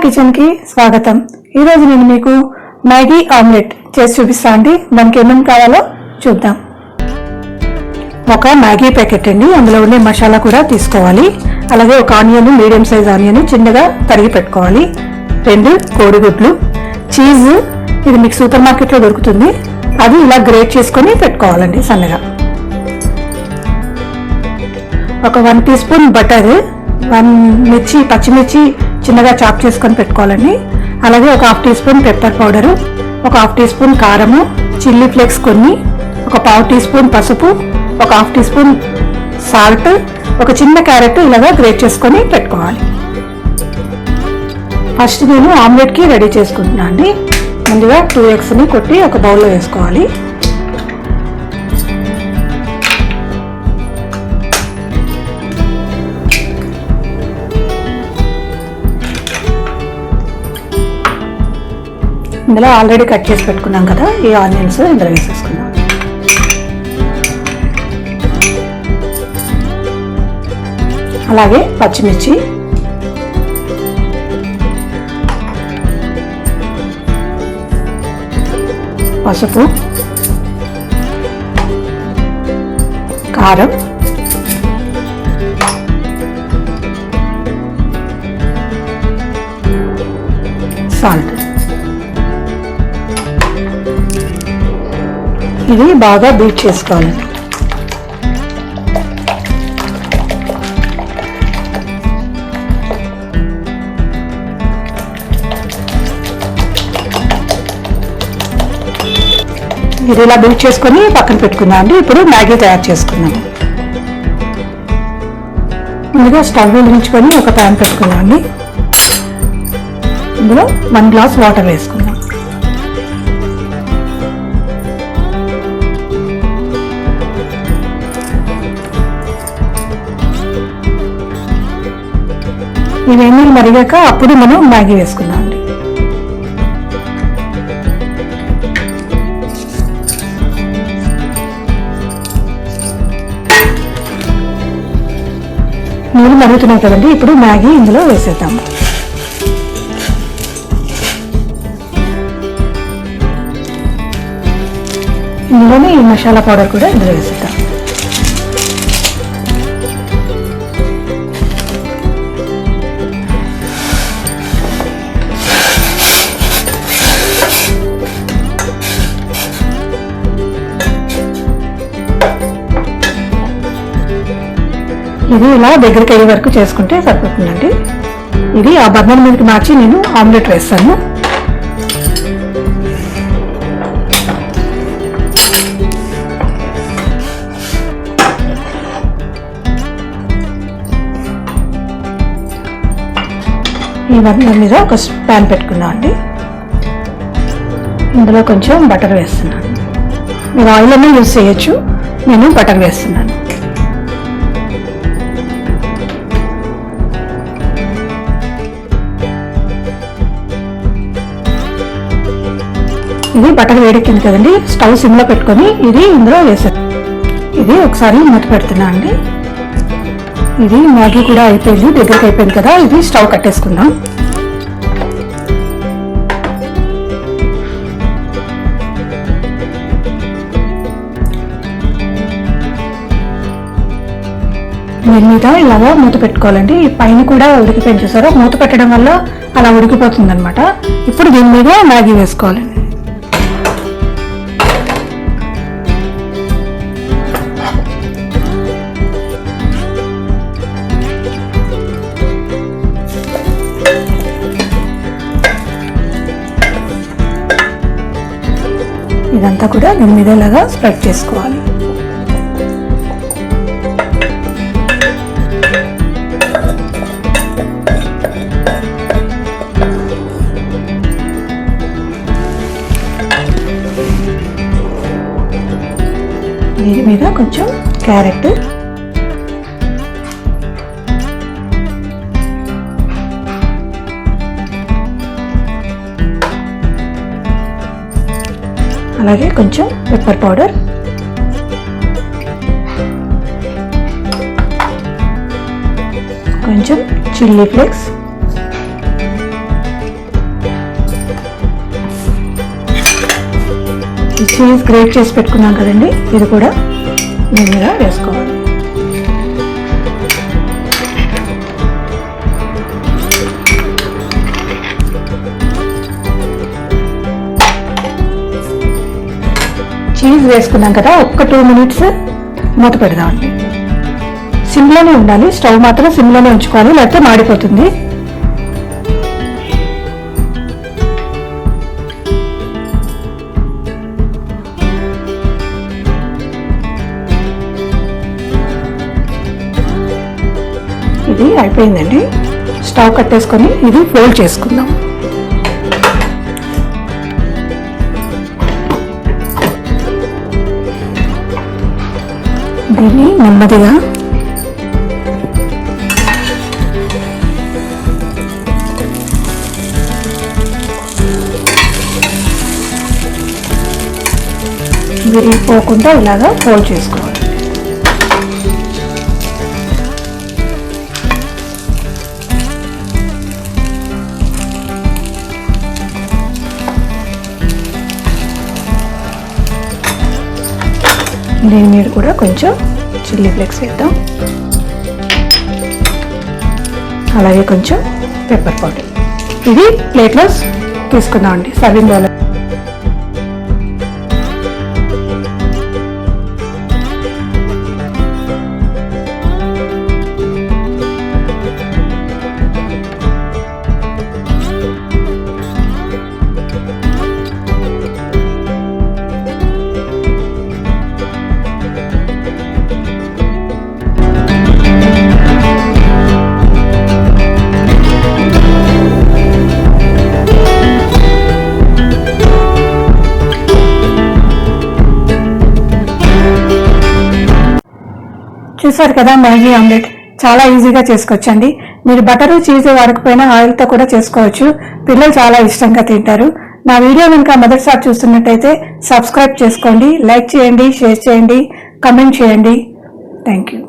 కిచెన్కి స్వాగతం. ఈరోజు నేను మీకు మ్యాగీ ఆమ్లెట్ చేసి చూపిస్తాను అండి. దానికి ఏమేమి కావాలో చూద్దాం. ఒక మ్యాగీ ప్యాకెట్ అండి, అందులో ఉండే మసాలా కూడా తీసుకోవాలి. అలాగే ఒక ఆనియన్, మీడియం సైజ్ ఆనియన్ చిన్నగా తరిగి పెట్టుకోవాలి. 2 కోడిగుడ్లు, చీజ్, ఇది మీకు సూపర్ మార్కెట్లో దొరుకుతుంది, అది ఇలా గ్రేట్ చేసుకొని పెట్టుకోవాలండి సన్నగా. ఒక 1 టీ స్పూన్ బటర్, 1 పచ్చిమిర్చి చిన్నగా చాప్ చేసుకొని పెట్టుకోవాలండి. అలాగే ఒక 1/2 టీ స్పూన్ పెప్పర్ పౌడరు, ఒక 1/2 టీ స్పూన్ కారము, చిల్లీ ఫ్లేక్స్ కొన్ని, ఒక 1/2 టీ స్పూన్ పసుపు, ఒక 1/2 టీ స్పూన్ సాల్ట్, ఒక చిన్న క్యారెట్ ఇలాగా గ్రేట్ చేసుకొని పెట్టుకోవాలి. ఫస్ట్ నేను ఆమ్లెట్కి రెడీ చేసుకుంటున్నాను అండి. ముందుగా 2 ఎగ్స్ని కొట్టి ఒక బౌల్లో వేసుకోవాలి. ఇందులో ఆల్రెడీ కట్ చేసి పెట్టుకున్నాం కదా ఈ ఆనియన్స్ ఇందులో వేసేసుకున్నాం. అలాగే పచ్చిమిర్చి, పసుపు, కారం, సాల్ట్. ఇవి బాగా బీట్ చేసుకోవాలి. ఇది ఇలా బీట్ చేసుకొని పక్కన పెట్టుకుందాం అండి. ఇప్పుడు మ్యాగీ తయారు చేసుకుందాము. ముందుగా స్టవ్ వెలిగించుకొని ఒక ప్యాన్ పెట్టుకుందాం అండి. ఇందులో 1 గ్లాస్ వాటర్ వేసుకుందాం. ఇవన్నీ మరిగాక అప్పుడు మనం మ్యాగీ వేసుకుందాం అండి. నీళ్ళు మరుగుతున్నాయి కదండి, ఇప్పుడు మ్యాగీ ఇందులో వేసేద్దాము. ఇందులోనే ఈ మసాలా పౌడర్ కూడా ఇందులో వేసేద్దాం. ఇది ఇలా దగ్గరికి అయ్యే వరకు చేసుకుంటే సరిపోతుందండి. ఇది ఆ బర్నర్ మీదకి మార్చి నేను ఆమ్లెట్ వేస్తాను. ఈ బర్నర్ మీద ఒక ప్యాన్ పెట్టుకుందాం అండి. ఇందులో కొంచెం బటర్ వేస్తున్నాను. మీరు ఆయిల్ అన్నీ యూజ్ చేయొచ్చు, నేను బటర్ వేస్తున్నాను. ఇది బటర్ వేడెక్కింది కదండి, స్టవ్ సిమ్లో పెట్టుకొని ఇది ఇందులో వేసాను. ఇది ఒకసారి మూత పెడుతున్నా అండి. ఇది మ్యాగీ కూడా అయిపోయింది, దగ్గరికి అయిపోయింది కదా, ఇది స్టవ్ కట్టేసుకుందాం. దీని మీద ఇలాగా మూత పెట్టుకోవాలండి. ఈ పైన కూడా ఉడికిపోయింది చూసారా, మూత పెట్టడం వల్ల అలా ఉడికిపోతుంది అనమాట. ఇప్పుడు దీని మీద మ్యాగీ వేసుకోవాలండి. ఇదంతా కూడా దీని మీద ఇలాగా స్ప్రెడ్ చేసుకోవాలి. దీని మీద కొంచెం క్యారెట్, అలాగే కొంచెం పెప్పర్ పౌడర్, కొంచెం చిల్లీ ఫ్లేక్స్, చీజ్ గ్రేట్ చేసి పెట్టుకున్నాం కదండి, ఇది కూడా దీని మీద వేసుకోవాలి. చీజ్ వేసుకున్నాం కదా, ఒక్క 2 minutes మూత పెడదామండి. సిమ్లోనే ఉండాలి, స్టవ్ మాత్రం సిమ్లోనే ఉంచుకోవాలి, లేకపోతే మాడిపోతుంది. ఇది అయిపోయిందండి. స్టవ్ కట్టేసుకొని ఇది ఫోల్డ్ చేసుకుందాం. దీన్ని నెమ్మదిగా విరిగిపోకుండా ఇలాగా ఫోల్డ్ చేసుకోవాలి. దీని మీద కూడా కొంచెం చిల్లీ ఫ్లేక్స్ వేద్దాం, అలాగే కొంచెం పెప్పర్ పౌడర్. ఇది ప్లేట్లో తీసుకుందాం అండి, సర్వింగ్ బౌల్. చూసారు కదా, మ్యాగీ ఆమ్లెట్ చాలా ఈజీగా చేసుకోవచ్చండి. మీరు బటరు చీజ్ వాడకపోయినా ఆయిల్తో కూడా చేసుకోవచ్చు. పిల్లలు చాలా ఇష్టంగా తింటారు. నా వీడియో కనుక మొదటిసారి చూస్తున్నట్టయితే సబ్స్క్రైబ్ చేసుకోండి, లైక్ చేయండి, షేర్ చేయండి, కమెంట్ చేయండి. Thank you.